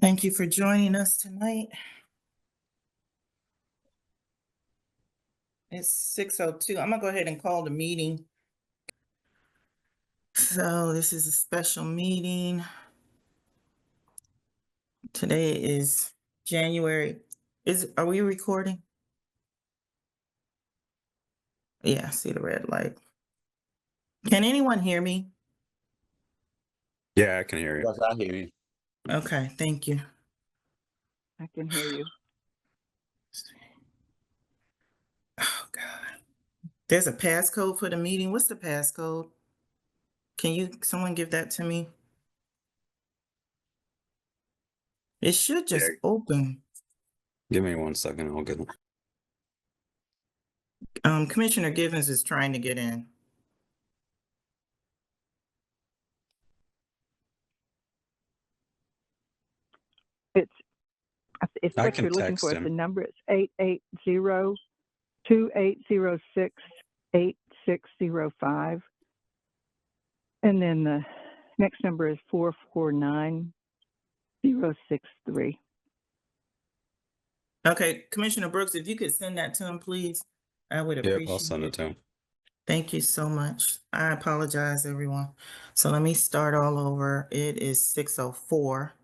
Thank you for joining us tonight. It's 6:02. I'm gonna go ahead and call the meeting. So this is a special meeting. Today is January. Are we recording? Yeah, I see the red light. Can anyone hear me? Yeah, I can hear you. Yes, I hear you. Okay, thank you. I can hear you. Oh God. There's a passcode for the meeting. What's the passcode? Can someone give that to me? It should just Yeah. open. Give me 1 second. I'll get it. Commissioner Givens is trying to get in. It's I what can you're looking text for. him. The number is 880-2806-8605. And then the next number is 449063. Okay, Commissioner Brooks, if you could send that to him, please, I would Yep, I'll appreciate send it it. to him. Thank you so much. I apologize, everyone. So let me start all over. It is 6:04.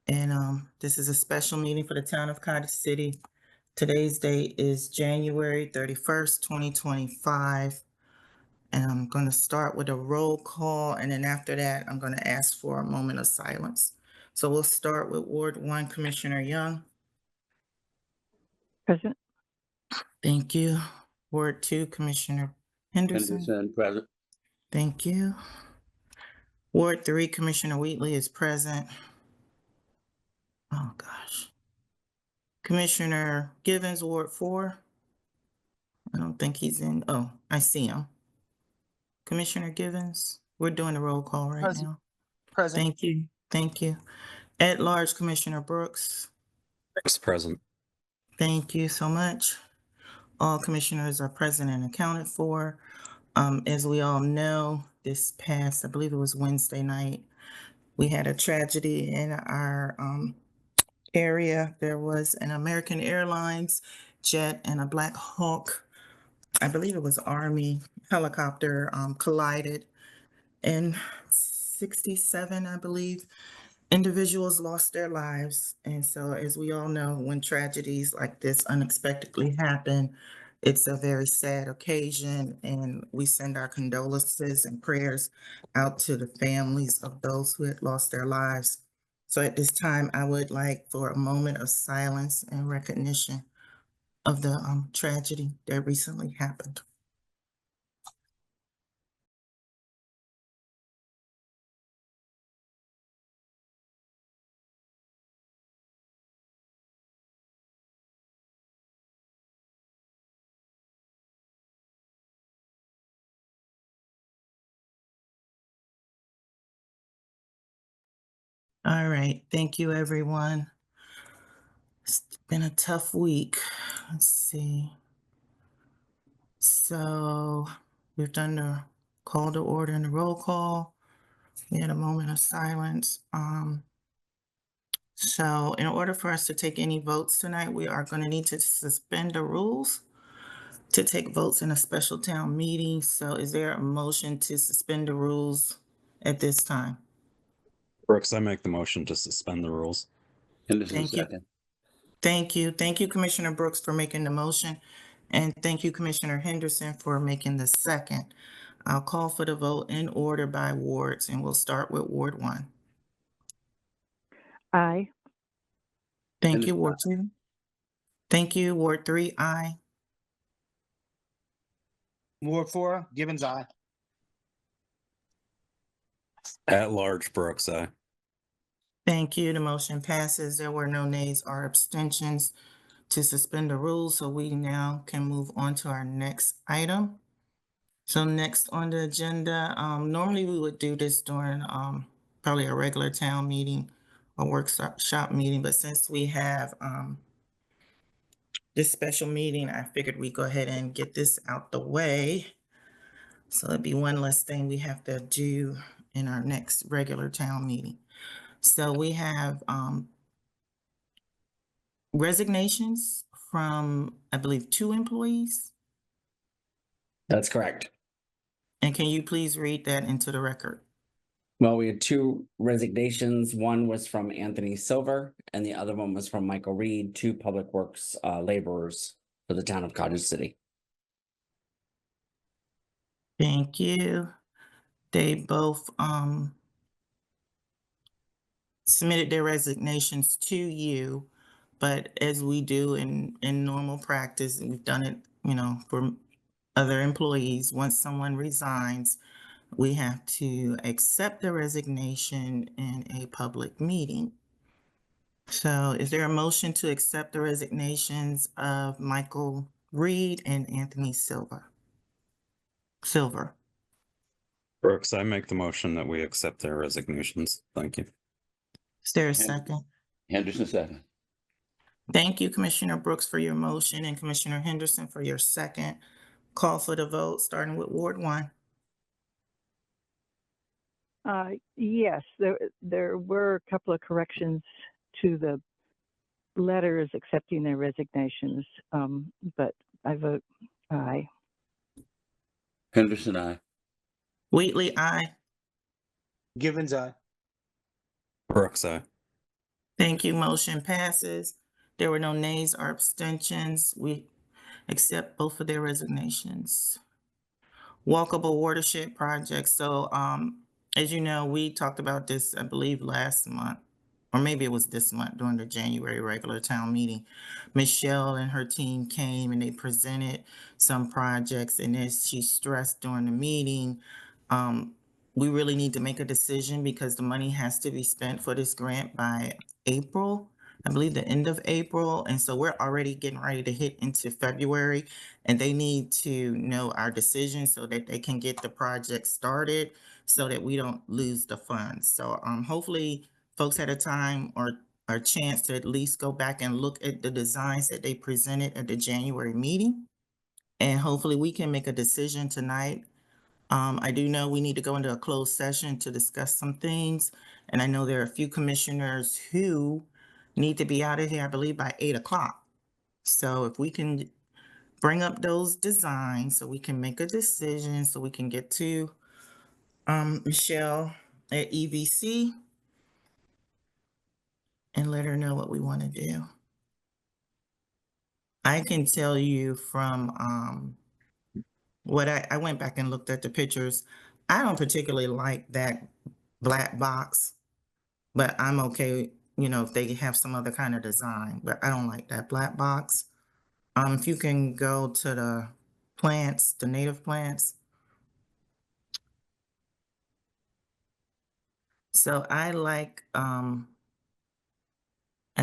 And this is a special meeting for the town of Cottage City. Today's date is January 31st, 2025. And I'm going to start with a roll call, and then after that, I'm going to ask for a moment of silence. So we'll start with Ward 1, Commissioner Young. Present. Thank you. Ward 2, Commissioner Henderson. Henderson, present. Thank you. Ward 3, Commissioner Wheatley is present. Oh, gosh. Commissioner Givens, Ward 4. I don't think he's in. Oh, I see him. Commissioner Givens, we're doing a roll call right Present. now. Present. Thank you. Thank you. At large, Commissioner Brooks. Brooks present. Thank you so much. All commissioners are present and accounted for. As we all know, this past, I believe it was Wednesday night, we had a tragedy in our area. There was an American Airlines jet and a Black Hawk, I believe it was Army helicopter, collided, and 67, I believe, individuals lost their lives. And so, as we all know, when tragedies like this unexpectedly happen, it's a very sad occasion, and we send our condolences and prayers out to the families of those who had lost their lives. So at this time, I would like for a moment of silence and recognition of the tragedy that recently happened. All right, thank you, everyone. It's been a tough week. Let's see. So we've done the call to order and the roll call. We had a moment of silence. So in order for us to take any votes tonight, we are going to need to suspend the rules to take votes in a special town meeting. So is there a motion to suspend the rules at this time? Brooks, I make the motion to suspend the rules. Henderson, Thank you. second. Thank you. Thank you, Commissioner Brooks, for making the motion. And thank you, Commissioner Henderson, for making the second. I'll call for the vote in order by wards, and we'll start with Ward 1. Aye. Thank you, Henderson, Ward 2. Thank you, Ward 3, aye. Ward 4, Givens, aye. At large, Brooks, aye. Thank you. The motion passes. There were no nays or abstentions to suspend the rules, so we now can move on to our next item. So next on the agenda, normally we would do this during probably a regular town meeting or workshop meeting, but since we have this special meeting, I figured we'd go ahead and get this out the way. So it'd be one less thing we have to do in our next regular town meeting. So we have resignations from, I believe, 2 employees. That's correct. And can you please read that into the record? Well, we had two resignations. One was from Anthony Silver and the other one was from Michael Reed, two public works laborers for the town of Cottage City. Thank you. They both submitted their resignations to you, but as we do in normal practice, and we've done it, for other employees, once someone resigns, we have to accept the resignation in a public meeting. So is there a motion to accept the resignations of Michael Reed and Anthony Silver? Brooks, I make the motion that we accept their resignations. Thank you. Is there a second? Henderson second. Thank you, Commissioner Brooks, for your motion, and Commissioner Henderson for your second. Call for the vote, starting with Ward 1. Yes, there were a couple of corrections to the letters accepting their resignations, but I vote aye. Henderson, aye. Wheatley, aye. Givens, aye. Brooks, aye. Thank you. Motion passes. There were no nays or abstentions. We accept both of their resignations. Walkable watershed project. So, as you know, we talked about this, I believe, last month, or maybe it was this month during the January regular town meeting. Michelle and her team came and they presented some projects, and as she stressed during the meeting, we really need to make a decision because the money has to be spent for this grant by April, I believe the end of April. And so we're already getting ready to hit into February, and they need to know our decision so that they can get the project started so that we don't lose the funds. So hopefully folks had a time or a chance to at least go back and look at the designs that they presented at the January meeting. And hopefully we can make a decision tonight. I do know we need to go into a closed session to discuss some things. And I know there are a few commissioners who need to be out of here, I believe, by 8 o'clock. So if we can bring up those designs so we can make a decision, so we can get to Michelle at EVC and let her know what we want to do. I can tell you from what I went back and looked at the pictures. I don't particularly like that black box, but I'm okay, if they have some other kind of design, but I don't like that black box. If you can go to the plants, the native plants. So I like, I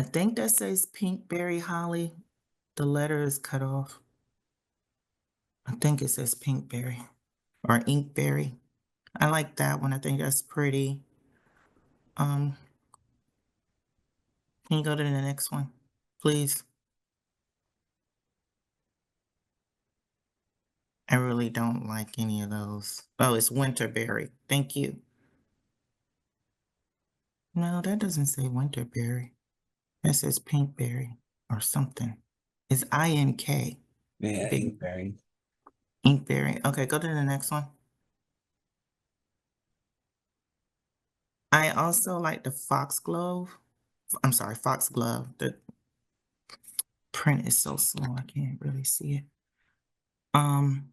think that says pinkberry holly. The letter is cut off. I think it says pinkberry or inkberry. I like that one. I think that's pretty. Can you go to the next one, please? I really don't like any of those. Oh, it's winterberry. Thank you. No, that doesn't say winterberry. That says pinkberry or something. It's INK. Yeah, Big very. inkberry. Okay, go to the next one. I also like the foxglove. I'm sorry, foxglove. The print is so small, I can't really see it. And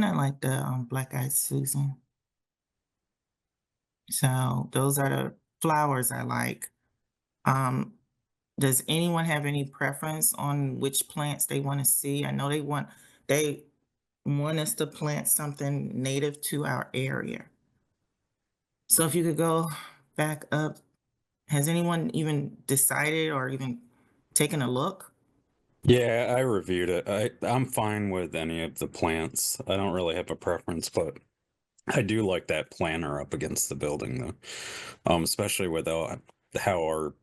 I like the black-eyed Susan. So those are the flowers I like. Does anyone have any preference on which plants they want to see? I know they want us to plant something native to our area. So if you could go back up, has anyone even decided or even taken a look? Yeah, I reviewed it. I'm fine with any of the plants. I don't really have a preference, but I do like that planter up against the building though. Especially with how our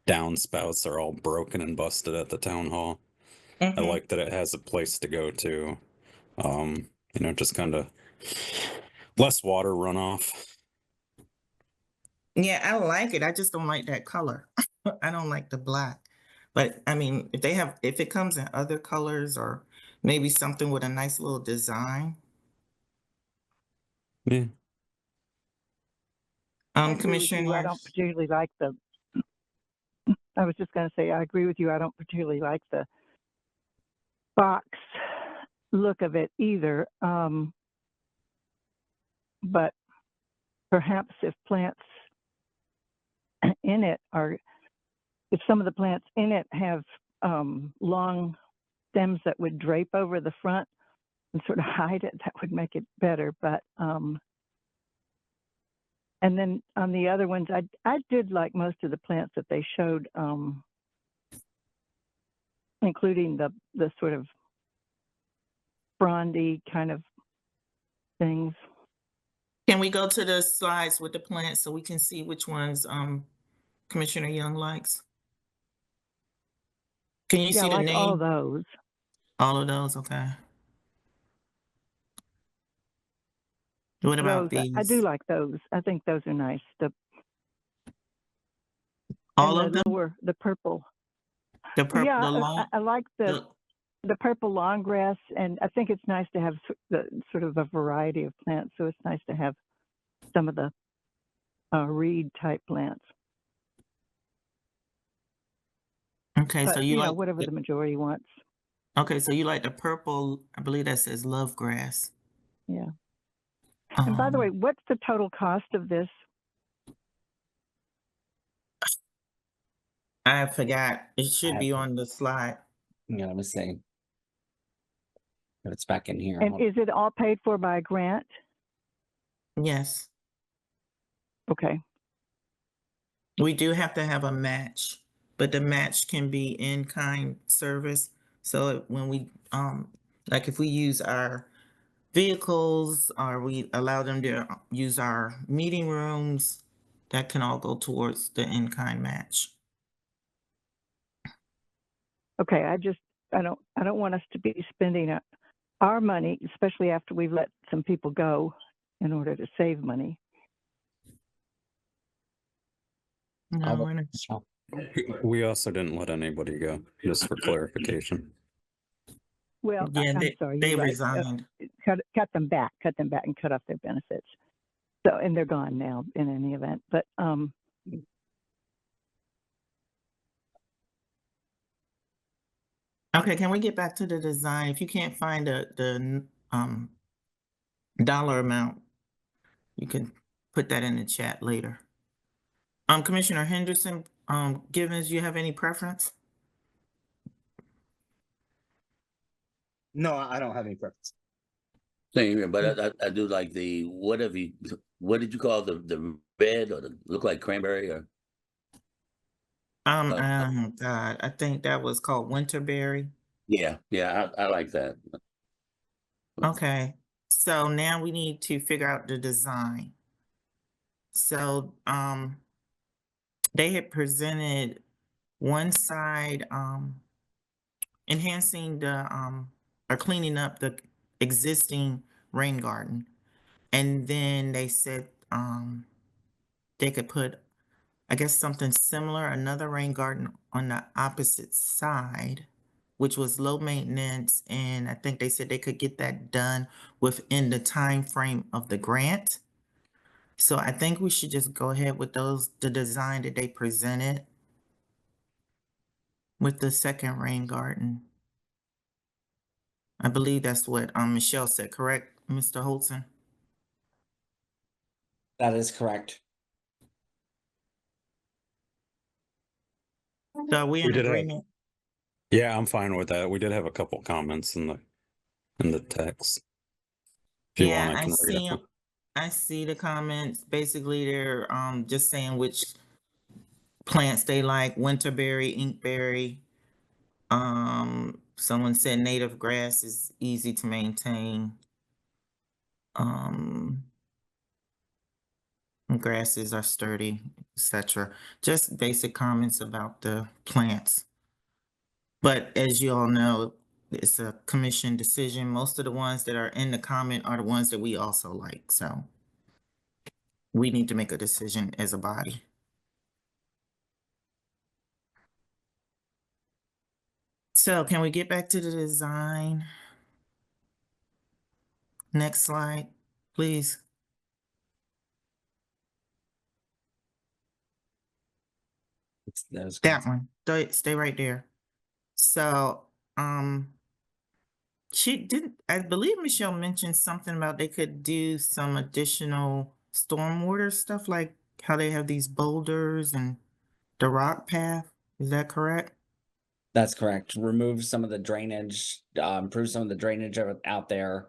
downspouts are all broken and busted at the town hall. I like that it has a place to go to. Just kind of less water runoff. Yeah, I like it. I just don't like that color. I don't like the black. But I mean, if it comes in other colors or maybe something with a nice little design. Yeah. I agree with you. I Commissioner, don't particularly like the, I was just going to say, I agree with you. I don't particularly like the box look of it either. But perhaps if plants in it are, if some of the plants in it have long stems that would drape over the front and sort of hide it, that would make it better. But and then on the other ones, I did like most of the plants that they showed, including the sort of frondy kind of things. can we go to the slides with the plants so we can see which ones Commissioner Young likes? Can you Yeah, I see the like all name? those. All of those, okay. What about Those I do these? like those. I think those are nice. The All and of the them? lower, the purple. The purple, Yeah, the long, I like the, the purple long grass, and I think it's nice to have the sort of a variety of plants. So it's nice to have some of the reed type plants. okay, so But you like, whatever the majority wants. okay, so you like the purple, I believe that says love grass. Yeah. And by the way, what's the total cost of this? I forgot. It I should have be to, on the slide. yeah, let me see. If it's back in here. And Hold on. is it all paid for by a grant? Yes. Okay. We do have to have a match, but the match can be in-kind service. So when we, like if we use our vehicles or we allow them to use our meeting rooms, that can all go towards the in-kind match. Okay. I don't want us to be spending our money, especially after we've let some people go, in order to save money. No, we're not. So, We also didn't let anybody go, just for clarification. Well, Yeah, I'm sorry, they you're right. resigned. Cut them back and cut off their benefits. So, and they're gone now in any event. But Okay, can we get back to the design? If you can't find the dollar amount, you can put that in the chat later. Commissioner Henderson, Givens, you have any preference? No, I don't have any preference. Same here, but I do like the what did you call the red or the look like cranberry or God, I think that was called Winterberry. yeah, I like that. Okay, so now we need to figure out the design. So, they had presented one side, enhancing or cleaning up the existing rain garden. And then they said, they could put, I guess, something similar, another rain garden on the opposite side, which was low maintenance. And I think they said they could get that done within the time frame of the grant. So I think we should just go ahead with the design that they presented with the second rain garden. I believe that's what Michelle said, correct, Mr. Holton? that is correct. So are we We in did have- agreement? Yeah, I'm fine with that. We did have a couple comments in the text. If you Yeah, want, I I can read see it. 'em. I see the comments. Basically, they're just saying which plants they like: winterberry, inkberry. Someone said native grass is easy to maintain. Um, grasses are sturdy, etc. Just basic comments about the plants. But as you all know, it's a commission decision. Most of the ones that are in the comment are the ones that we also like. So we need to make a decision as a body. So can we get back to the design? Next slide, please. Those That one. Stay right there. So, she did. I believe Michelle mentioned something about they could do some additional stormwater stuff, like how they have these boulders and the rock path. Is that correct? That's correct. Remove some of the drainage, improve some of the drainage out there.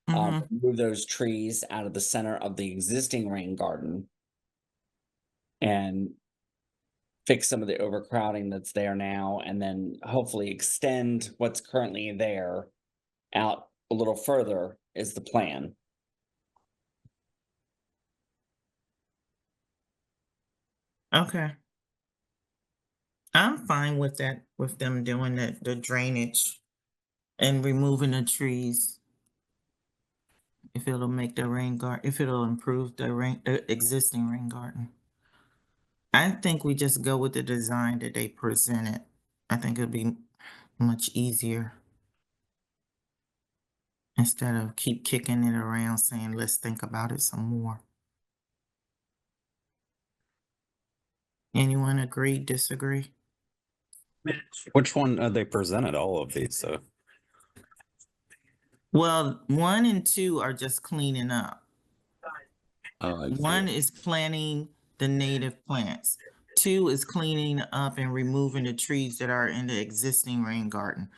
Mm-hmm. Move those trees out of the center of the existing rain garden. And fix some of the overcrowding that's there now, and then hopefully extend what's currently there out a little further is the plan. Okay. I'm fine with that, with them doing the drainage and removing the trees. If it'll make the rain garden, if it'll improve the existing rain garden. I think we just go with the design that they presented. I think it'll be much easier instead of keep kicking it around saying, let's think about it some more. Anyone agree, disagree? Which one they presented all of these? So Well, 1 and 2 are just cleaning up. I like 1 4. is planting the native plants. 2 is cleaning up and removing the trees that are in the existing rain garden.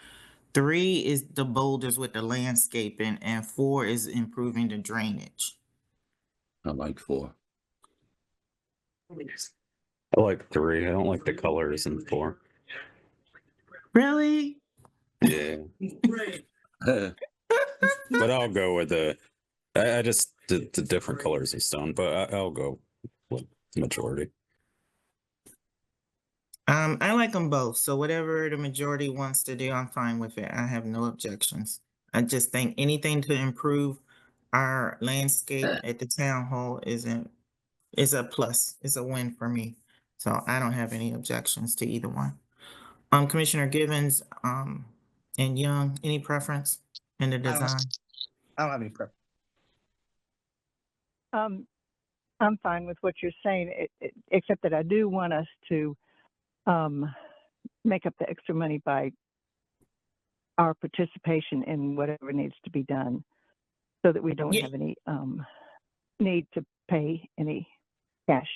3 is the boulders with the landscaping, and 4 is improving the drainage. I like 4. I like 3. I don't like the colors in 4. Really? Yeah, but I'll go with the. I just did the different colors of stone, but I'll go with the majority. I like them both. So whatever the majority wants to do, I'm fine with it. I have no objections. I just think anything to improve our landscape at the town hall is a plus. It's a win for me. So I don't have any objections to either one. Commissioner Givens, and Young, any preference in the design? I don't have any preference. I'm fine with what you're saying, except that I do want us to make up the extra money by our participation in whatever needs to be done, so that we don't Yeah. have any need to pay any cash.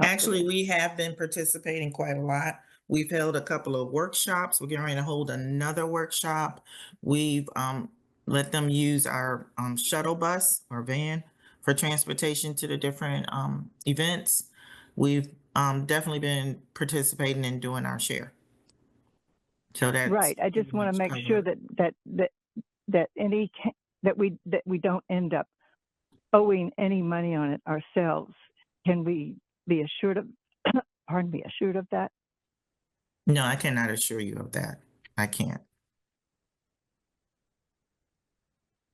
Actually, we have been participating quite a lot. We've held a couple of workshops. We're getting ready to hold another workshop. We've let them use our shuttle bus or van for transportation to the different events. We've definitely been participating and doing our share. So that's Right. I just want to make sure that we don't end up owing any money on it ourselves. Can we be assured of assured of that? No, I cannot assure you of that. I can't.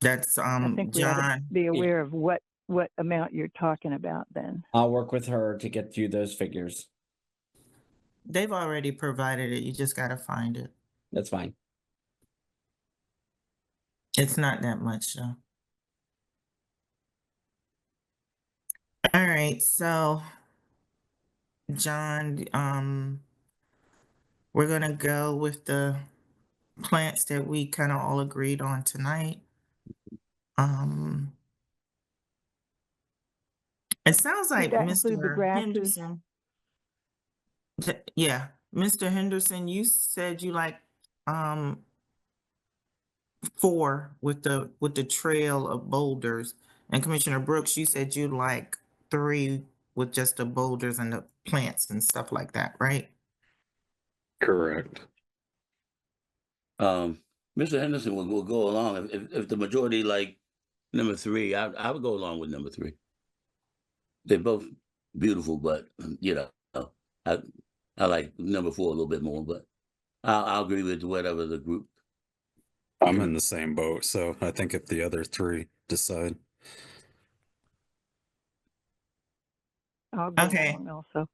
That's I think we ought to John. be aware of what amount you're talking about then. I'll work with her to get you those figures. They've already provided it. You just got to find it. That's fine. It's not that much though. All right, so John, we're gonna go with the plants that we kind of all agreed on tonight. It sounds Does like that include the Mr. grasses? Henderson. Yeah, Mr. Henderson, you said you like 4 with the trail of boulders, and Commissioner Brooks, you said you like 3 with just the boulders and the plants and stuff like that, right? Correct. Mr. Henderson will go along if the majority like number 3. I would go along with number 3. They're both beautiful, but I like number 4 a little bit more. But I'll agree with whatever the group. I'm in the same boat, so I think if the other 3 decide. I'll go Okay. along also.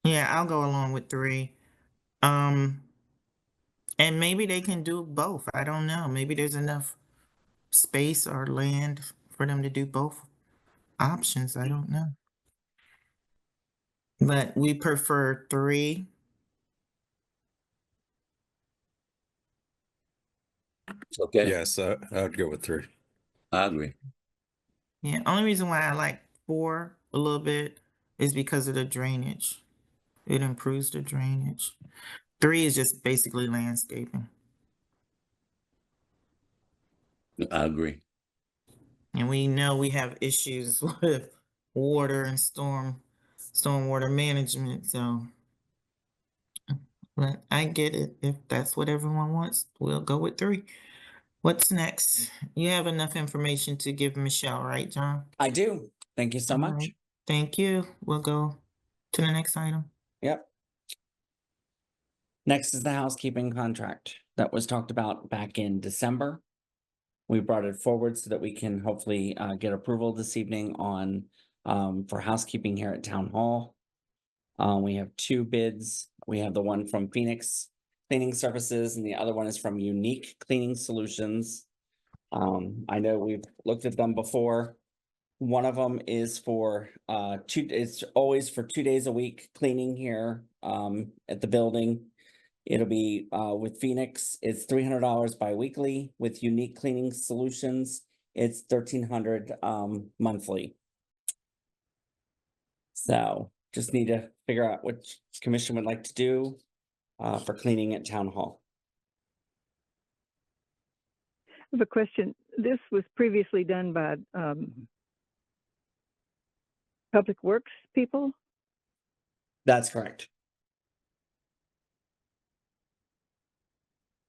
Yeah, I'll go along with 3. Um, and maybe they can do both. I don't know. Maybe there's enough space or land for them to do both options. I don't know. But we prefer 3. Okay, Yes, I'd go with 3. I agree. Yeah, only reason why I like 4 a little bit is because of the drainage. It improves the drainage. 3 is just basically landscaping. I agree. And we know we have issues with water and stormwater management, so but I get it. If that's what everyone wants, we'll go with 3. What's next? You have enough information to give Michelle, right, John? I do. Thank you so All much. right. Thank you. We'll go to the next item. Yep. Next is the housekeeping contract that was talked about back in December. We brought it forward so that we can hopefully get approval this evening on for housekeeping here at Town Hall. We have 2 bids. We have the one from Phoenix Cleaning Services and the other one is from Unique Cleaning Solutions. I know we've looked at them before. One of them is for it's always for 2 days a week cleaning here at the building. It'll be with Phoenix, it's $300 bi-weekly. With Unique Cleaning Solutions, it's $1,300 monthly. So just need to figure out which commission would like to do for cleaning at Town Hall. I have a question. This was previously done by Public Works people. That's correct.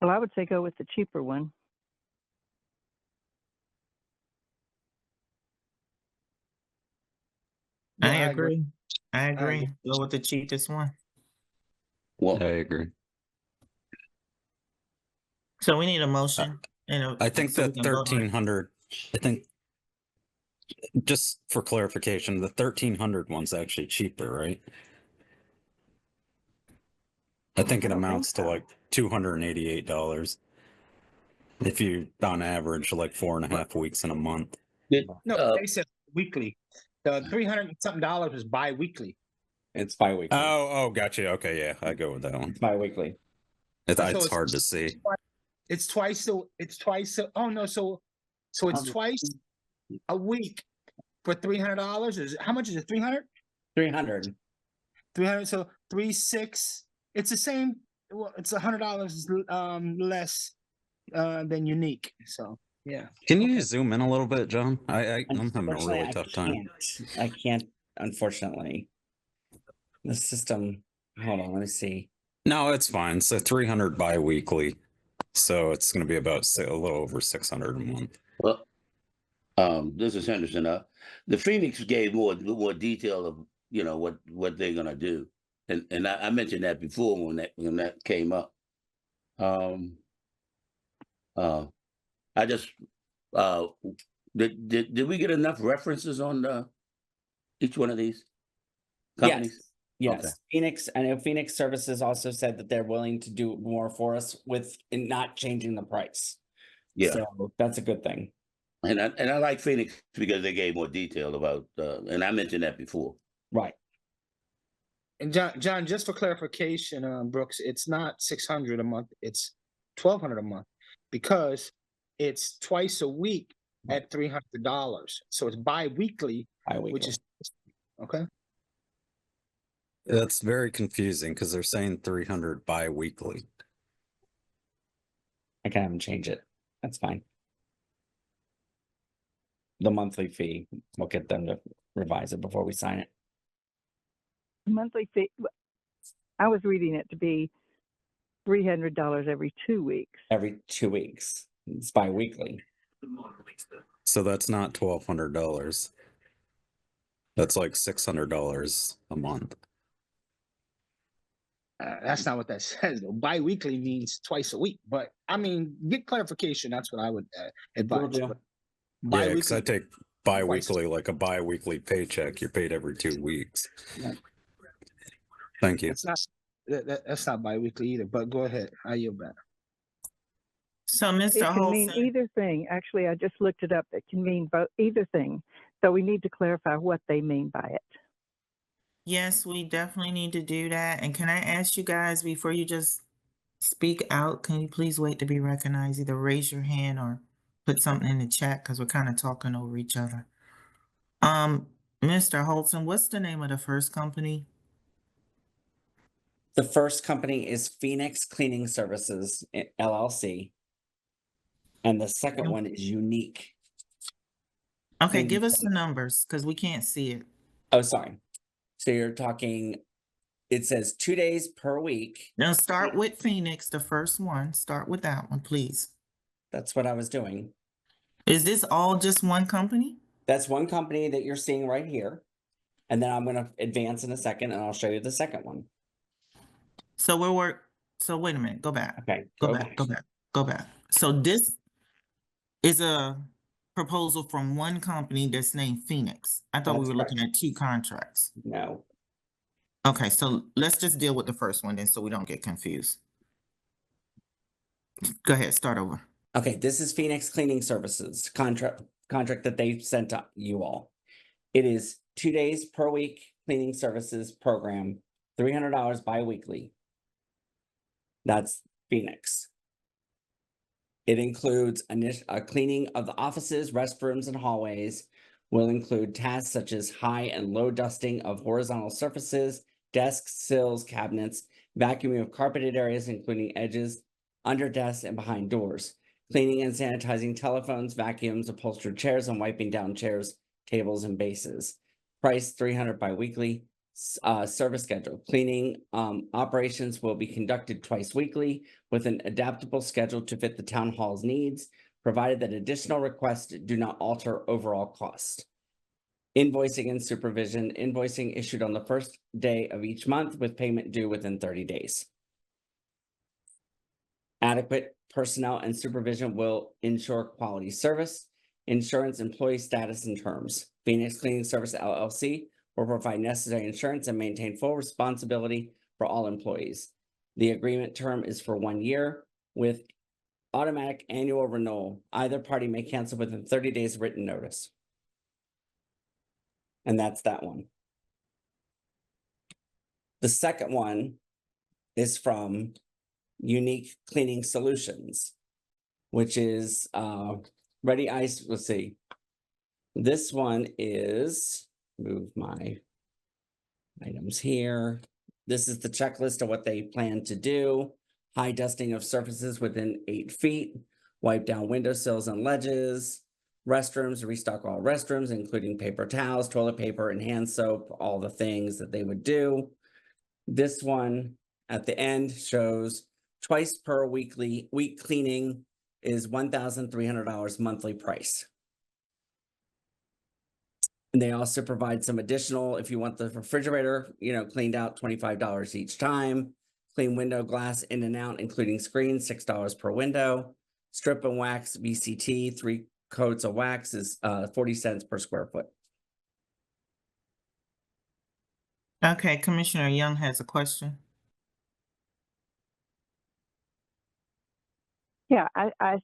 Well, I would say go with the cheaper one. Yeah, I agree. I agree. agree. Go with the cheapest one. Well, I agree. So we need a motion. I think so we that can vote on it. 1,300, I think, just for clarification, the 1,300 one's actually cheaper, right? I think I it don't amounts think to so. like $288 if you, on average, like 4.5 weeks in a month. No, they said weekly. The $300 and something was bi-weekly. It's bi-weekly. Oh, gotcha. Okay, yeah, I go with that one. It's bi-weekly. It's it's hard to see. It's twice. Oh no, so it's twice a week for $300. Is how much is it? 300. 300. 300. So 3,600. It's the same. Well, it's $100 less than Unique. So yeah. Can you Okay. zoom in a little bit, John? I'm having a Unfortunately, really tough time. I can't, unfortunately. The system, hold on, let me see. No, it's fine. So 300 bi-weekly. So it's going to be about a little over 600 a month. well, this is Henderson. The Phoenix gave more detail of what they're gonna do, and I mentioned that before when that came up. I just did we get enough references on each one of these companies? Yes. Okay. Phoenix, I know Phoenix Services also said that they're willing to do more for us with not changing the price. Yeah. So that's a good thing. And I like Phoenix because they gave more detail about, and I mentioned that before. Right. And John, just for clarification, Brooks, it's not 600 a month. It's 1,200 a month because it's twice a week at $300. So it's bi-weekly, Bi-weekly. which is okay. That's very confusing because they're saying 300 bi-weekly. I can have them change it. That's fine. The monthly fee, we'll get them to revise it before we sign it. Monthly fee. I was reading it to be $300 every 2 weeks. Every 2 weeks. It's bi-weekly. So that's not $1,200. That's like $600 a month. That's not what that says though. Bi-weekly means twice a week, but I mean, get clarification. That's what I would advise. Will do. But Yeah, because bi-weekly. bi-weekly, like a bi-weekly paycheck. You're paid every 2 weeks. Yeah. Thank you. It's not that's not biweekly either. But go ahead. I yield back. So, It Mr. can mean Holson, either thing. Actually, I just looked it up. It can mean both, either thing. So we need to clarify what they mean by it. yes, we definitely need to do that. And can I ask you guys before you just speak out, can you please wait to be recognized? Either raise your hand or put something in the chat because we're kind of talking over each other. Mr. Holson, what's the name of the first company? The first company is Phoenix Cleaning Services LLC. And the second one is Unique. Okay, Cleaning give us the Services. numbers because we can't see it. Oh, sorry. So you're talking, it says 2 days per week. Now start with Phoenix, the first one. Start with that one, please. That's what I was doing. Is this all just one company? That's one company that you're seeing right here. And then I'm going to advance in a second and I'll show you the second one. So so wait a minute, go back. Okay, Go back. So this is a proposal from one company that's named Phoenix. I thought we That's were correct. looking at two contracts. No. Okay, so let's just deal with the first one then so we don't get confused. Go ahead, start over. Okay, this is Phoenix Cleaning Services contract that they sent to you all. It is 2 days per week cleaning services program, $300 bi-weekly. That's Phoenix. It includes a cleaning of the offices, restrooms, and hallways. Will include tasks such as high and low dusting of horizontal surfaces, desks, sills, cabinets, vacuuming of carpeted areas, including edges, under desks, and behind doors, cleaning and sanitizing telephones, vacuums, upholstered chairs, and wiping down chairs, tables, and bases. Price $300 bi-weekly. Service schedule. Cleaning operations will be conducted twice weekly with an adaptable schedule to fit the town hall's needs, provided that additional requests do not alter overall cost. Invoicing and supervision. Invoicing issued on the first day of each month with payment due within 30 days. Adequate personnel and supervision will ensure quality service. Insurance, employee status, and terms. Phoenix Cleaning Service LLC will provide necessary insurance and maintain full responsibility for all employees. The agreement term is for 1 year with automatic annual renewal. Either party may cancel within 30 days written notice. And that's that one. The second one is from Unique Cleaning Solutions, which is Ready Ice. Let's see. This one is, move my items here. This is the checklist of what they plan to do. High dusting of surfaces within 8 feet, wipe down windowsills and ledges, restrooms, restock all restrooms, including paper towels, toilet paper, and hand soap, all the things that they would do. This one at the end shows twice per week cleaning is $1,300 monthly price. And they also provide some additional, if you want the refrigerator, cleaned out, $25 each time. Clean window glass in and out, including screens, $6 per window. Strip and wax VCT, 3 coats of wax is 40 cents per square foot. Okay, Commissioner Young has a question. Yeah, I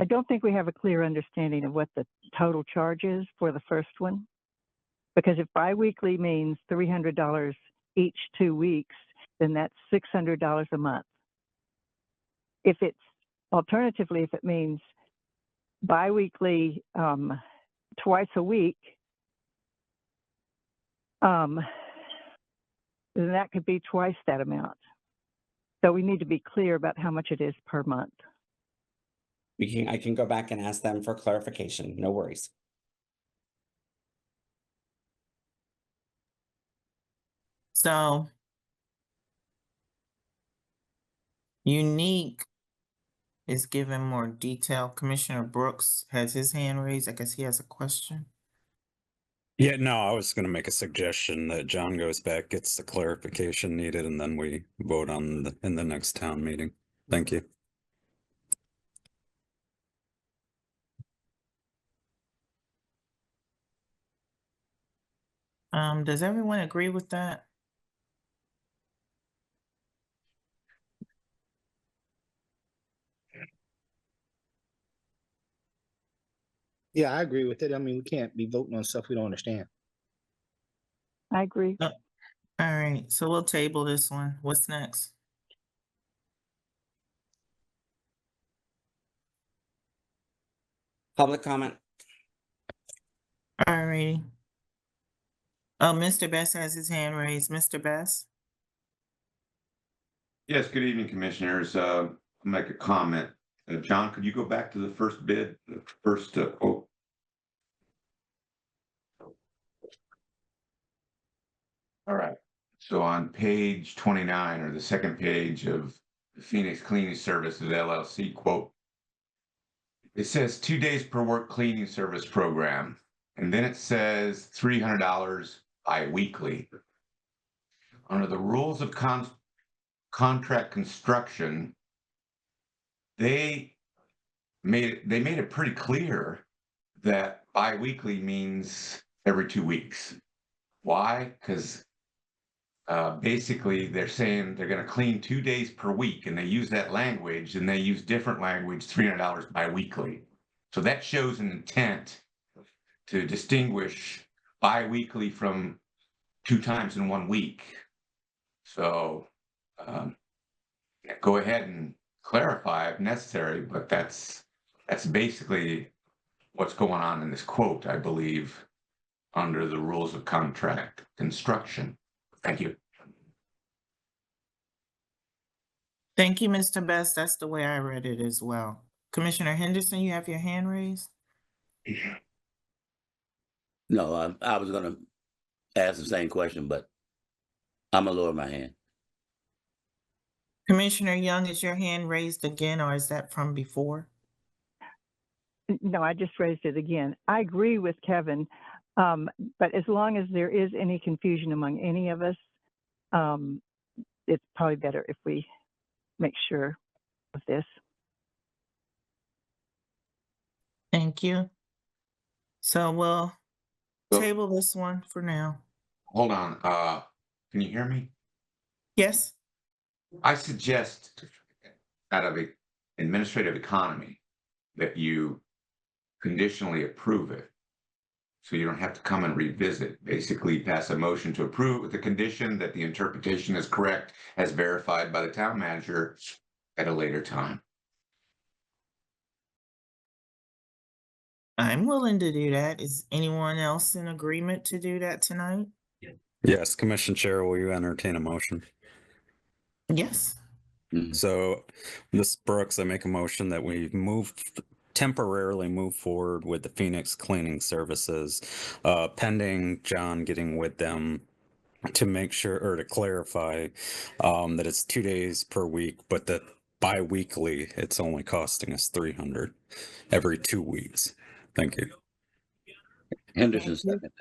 don't think we have a clear understanding of what the total charge is for the first one. Because if biweekly means $300 each 2 weeks, then that's $600 a month. If it's alternatively, if it means biweekly twice a week, then that could be twice that amount. So we need to be clear about how much it is per month. I can go back and ask them for clarification. No worries. So Unique is given more detail. Commissioner Brooks has his hand raised. I guess he has a question. Yeah, no, I was going to make a suggestion that John goes back, gets the clarification needed, and then we vote on in the next town meeting. Thank you. Does everyone agree with that? Yeah, I agree with it. I mean, we can't be voting on stuff we don't understand. I agree. All right, so we'll table this one. What's next? Public comment. All righty. Oh, Mr. Best has his hand raised. Mr. Best? Yes, good evening, commissioners. I'll make a comment. John, could you go back to the first bid, the first quote? All right. So on page 29, or the second page of the Phoenix Cleaning Services LLC quote, it says 2 days per work cleaning service program. And then it says $300 bi-weekly. Under the rules of contract construction, they made it pretty clear that bi-weekly means every 2 weeks. Why? Because basically they're saying they're going to clean 2 days per week, and they use that language, and they use different language, $300 bi-weekly. So that shows an intent to distinguish bi-weekly from 2 times in 1 week. So go ahead and clarify if necessary, but that's basically what's going on in this quote, I believe, under the rules of contract construction. Thank you. Thank you, Mr. Best. That's the way I read it as well. Commissioner Henderson, you have your hand raised? No, I was gonna ask the same question, but I'm gonna lower my hand. Commissioner Young, is your hand raised again, or is that from before? No, I just raised it again. I agree with Kevin, but as long as there is any confusion among any of us, it's probably better if we make sure of this. Thank you. So we'll So- table this one for now. Hold on. Can you hear me? Yes? I suggest, out of the administrative economy, that you conditionally approve it. So you don't have to come and revisit. Basically, pass a motion to approve with the condition that the interpretation is correct as verified by the town manager at a later time. I'm willing to do that. Is anyone else in agreement to do that tonight? Yes, Commission Chair, will you entertain a motion? Yes. So, Ms. Brooks, I make a motion that we temporarily move forward with the Phoenix Cleaning Services, pending John getting with them to make sure, or to clarify, that it's 2 days per week, but that bi-weekly, it's only costing us $300 every 2 weeks. Thank you. Henderson second.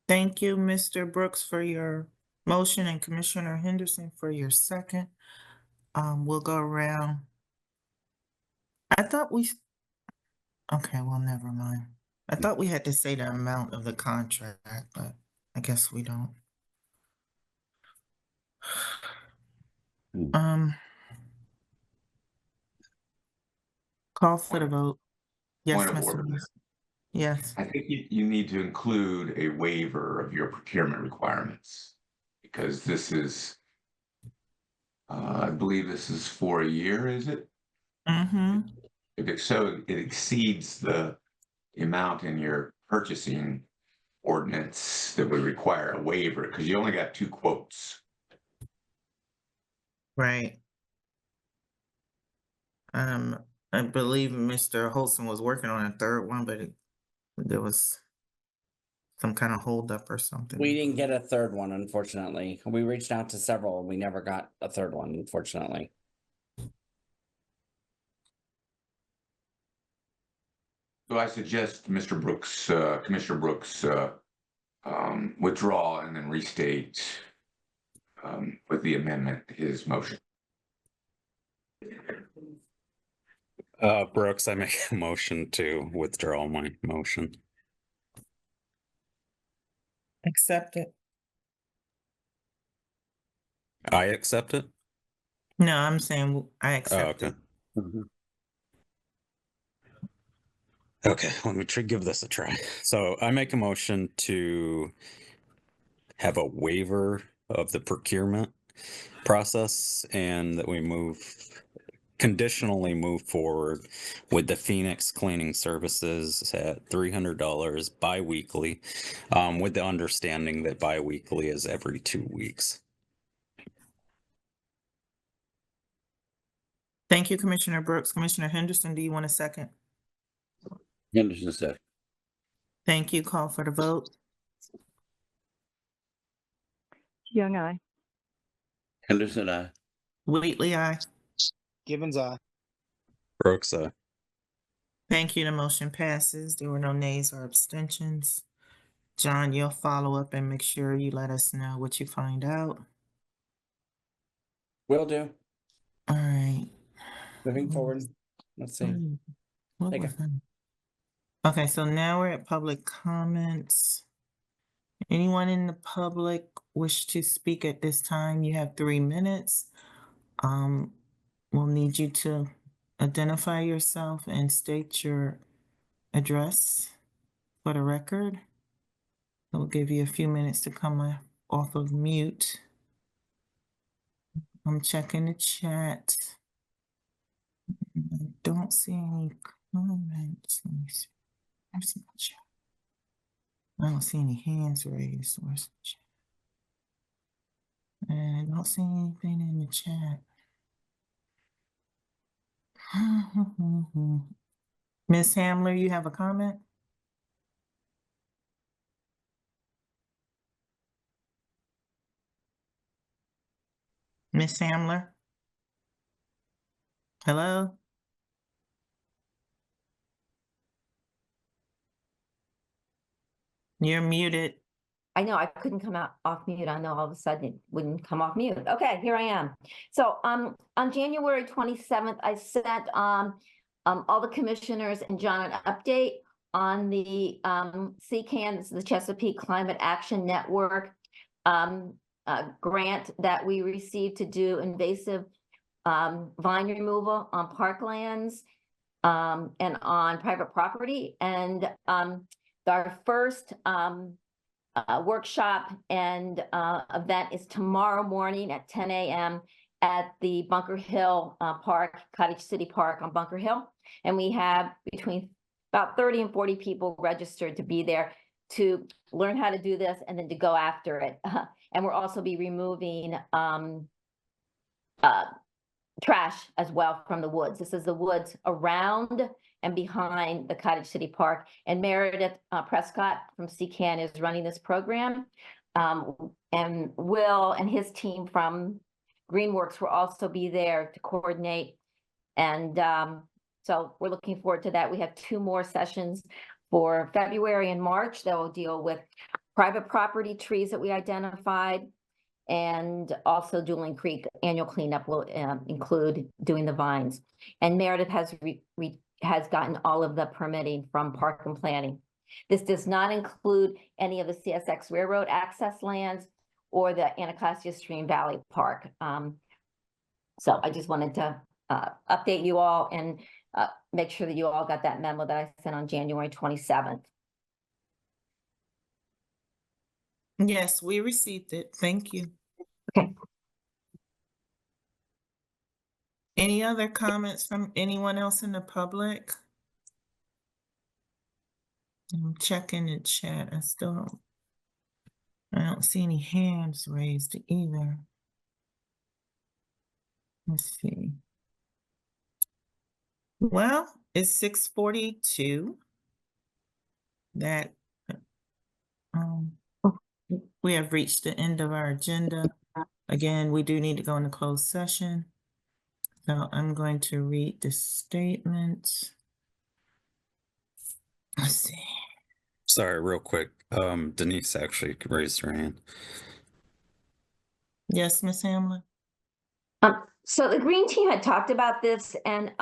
Thank you, Mr. Brooks, for your motion, and Commissioner Henderson for your second. We'll go around. I thought okay, well, never mind. I thought we had to say the amount of the contract, but I guess we don't. Call for the vote. Yes, Point of Mr. order. Lewis. Yes. I think you need to include a waiver of your procurement requirements, because this is, I believe this is for a year, is it? Mm-hmm. If it's so, it exceeds the amount in your purchasing ordinance that would require a waiver, because you only got 2 quotes. Right. I believe Mr. Holson was working on a third one, but there was some kind of holdup or something. We didn't get a third one, unfortunately. We reached out to several, and we never got a third one, unfortunately. So I suggest Mr. Brooks, Commissioner Brooks, withdraw and then restate with the amendment his motion. Brooks, I make a motion to withdraw my motion. Accept it. I accept it. No, I'm saying I Oh, accept okay. it. Mhm. Okay, let me give this a try. So I make a motion to have a waiver of the procurement process and that we conditionally move forward with the Phoenix cleaning services at $300 bi-weekly, with the understanding that bi-weekly is every 2 weeks. Thank you, Commissioner Brooks. Commissioner Henderson, do you want a second? Henderson said. Thank you. Call for the vote. Young, I. Henderson, I. Wheatley, aye. Givens, aye. Brooks, Thank you. The motion passes. There were no nays or abstentions. John, you'll follow up and make sure you let us know what you find out. Will do. All right. Moving forward. Let's see. What There you was that? Okay, so now we're at public comments. Anyone in the public wish to speak at this time? You have 3 minutes. We'll need you to identify yourself and state your address for the record. We'll give you a few minutes to come off of mute. I'm checking the chat. I don't see any comments. Let me see. Where's my chat? I don't see any hands raised. Where's the chat? And I don't see anything in the chat. Ms. Hamler, you have a comment? Ms. Hamler? Hello? You're muted. I know I couldn't come out off mute. I know all of a sudden it wouldn't come off mute. Okay, here I am. So on January 27th, I sent all the commissioners and John an update on the CCAN, this is the Chesapeake Climate Action Network grant that we received to do invasive vine removal on parklands and on private property. And our first workshop and event is tomorrow morning at 10 a.m. at the Bunker Hill Park, Cottage City Park on Bunker Hill. And we have between about 30 and 40 people registered to be there to learn how to do this and then to go after it. And we'll also be removing trash as well from the woods. This is the woods around and behind the Cottage City Park. And Meredith Prescott from CCAN is running this program. And Will and his team from Greenworks will also be there to coordinate. And so we're looking forward to that. We have 2 more sessions for February and March that will deal with private property trees that we identified, and also Dueling Creek annual cleanup will include doing the vines. And Meredith has gotten all of the permitting from Park and Planning. This does not include any of the CSX Railroad access lands or the Anacostia Stream Valley Park. So I just wanted to update you all and make sure that you all got that memo that I sent on January 27th. Yes, we received it. Thank you. Okay. Any other comments from anyone else in the public? I'm checking the chat. I don't see any hands raised either. Let's see. Well, it's 6:42. That we have reached the end of our agenda. Again, we do need to go into closed session. So I'm going to read the statement. Let's see. sorry, real quick. Denise actually raised her hand. Yes, Ms. Hamlin? So the Green Team had talked about this, and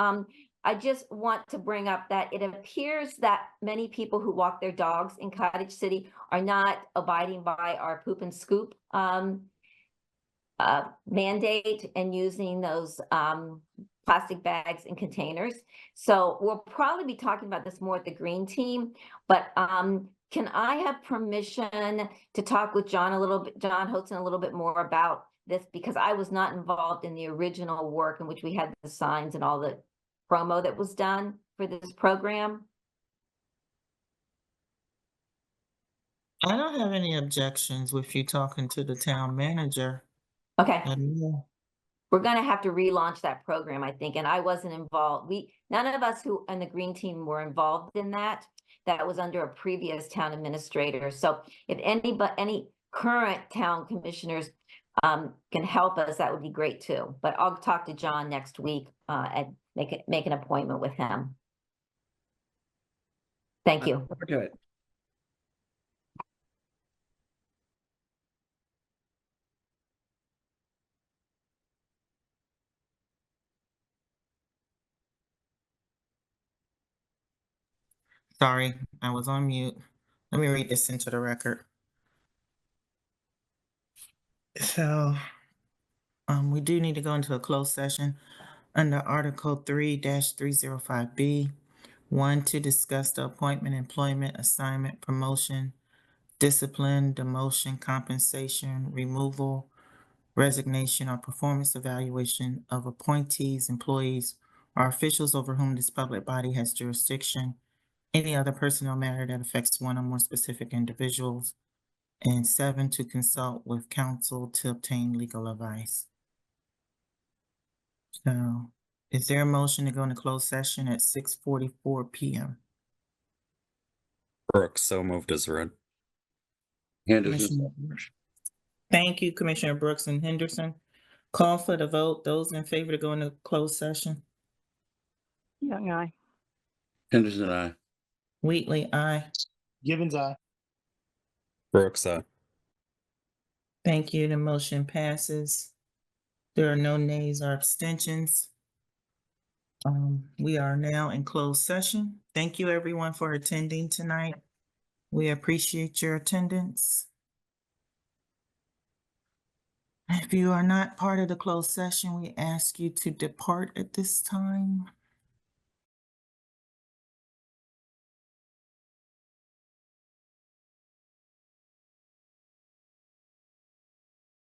I just want to bring up that it appears that many people who walk their dogs in Cottage City are not abiding by our poop and scoop mandate and using those plastic bags and containers. So we'll probably be talking about this more at the green team, but can I have permission to talk with John Hudson a little bit more about this? Because I was not involved in the original work in which we had the signs and all the promo that was done for this program. I don't have any objections with you talking to the town manager. Okay. Yeah. We're gonna have to relaunch that program, I think, and I wasn't involved. None of us who on the green team were involved in that. That was under a previous town administrator. So if any current town commissioners can help us, that would be great too. But I'll talk to John next week and make an appointment with him. Thank you. Okay. Sorry, I was on mute. Let me read this into the record. So, we do need to go into a closed session under Article 3-305B. 1, to discuss the appointment, employment, assignment, promotion, discipline, demotion, compensation, removal, resignation, or performance evaluation of appointees, employees, or officials over whom this public body has jurisdiction, any other personnel matter that affects one or more specific individuals, and 7, to consult with counsel to obtain legal advice. So, is there a motion to go into closed session at 6:44 p.m.? Brooks, so moved as read. Henderson, Thank you, Commissioner Brooks and Henderson. Call for the vote. Those in favor to go into closed session? Young, aye. Henderson, aye. Wheatley, aye. Givens, aye. Brooks, Thank you. The motion passes. There are no nays or abstentions. We are now in closed session. Thank you, everyone, for attending tonight. We appreciate your attendance. If you are not part of the closed session, we ask you to depart at this time.